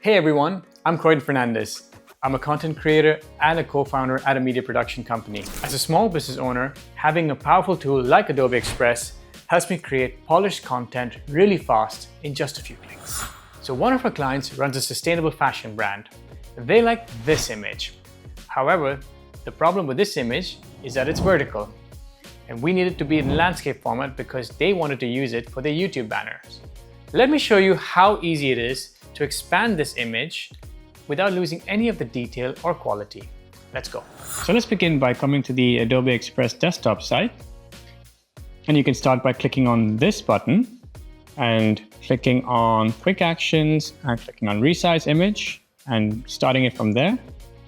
Hey everyone, I'm Croydon Fernandez. I'm a content creator and a co-founder at a media production company. As a small business owner, having a powerful tool like Adobe Express helps me create polished content really fast in just a few clicks. So one of our clients runs a sustainable fashion brand. They like this image. However, the problem with this image is that it's vertical. And we need it to be in landscape format because they wanted to use it for their YouTube banners. Let me show you how easy it is to expand this image without losing any of the detail or quality. Let's go. So let's begin by coming to the Adobe Express desktop site. And you can start by clicking on this button and clicking on Quick Actions and clicking on Resize Image and starting it from there.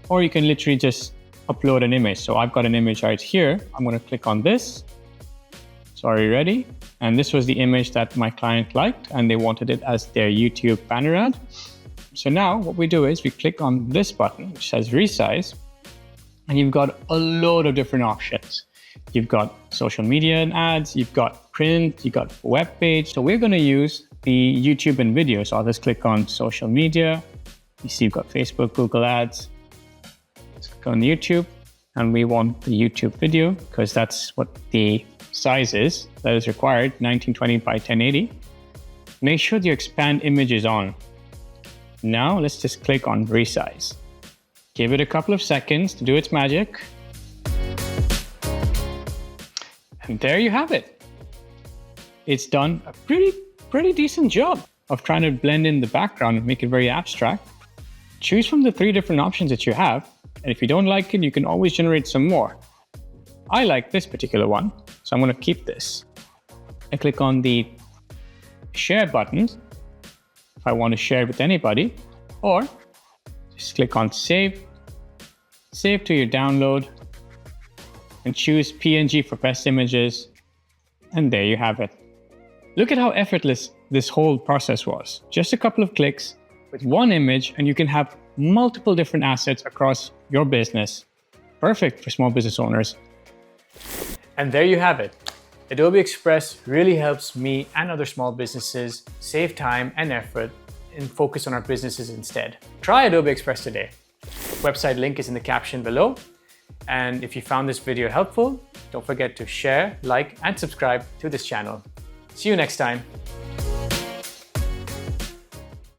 Or you can literally just upload an image. So I've got an image right here. I'm going to click on this. So are you ready? And this was the image that my client liked and they wanted it as their YouTube banner ad. So now what we do is we click on this button, which says Resize, and you've got a load of different options. You've got social media and ads, you've got print, you've got web page. So we're going to use the YouTube and video. So I'll just click on social media. You see you've got Facebook, Google Ads. Let's click on YouTube, and we want the YouTube video because that's what the size is that is required, 1920 by 1080. Make sure the expand image is on. Now let's just click on Resize. Give it a couple of seconds to do its magic. And there you have it. It's done a pretty decent job of trying to blend in the background and make it very abstract. Choose from the 3 different options that you have. And if you don't like it, you can always generate some more. I like this particular one, so I'm going to keep this. I click on the share button if I want to share it with anybody, or just click on save to your download, and choose PNG for best images. And there you have it. Look at how effortless this whole process was. Just a couple of clicks with one image, and you can have multiple different assets across your business. Perfect for small business owners. And there you have it. Adobe Express really helps me and other small businesses save time and effort and focus on our businesses instead. Try Adobe Express today. Website link is in the caption below. And if you found this video helpful, don't forget to share, like, and subscribe to this channel. See you next time.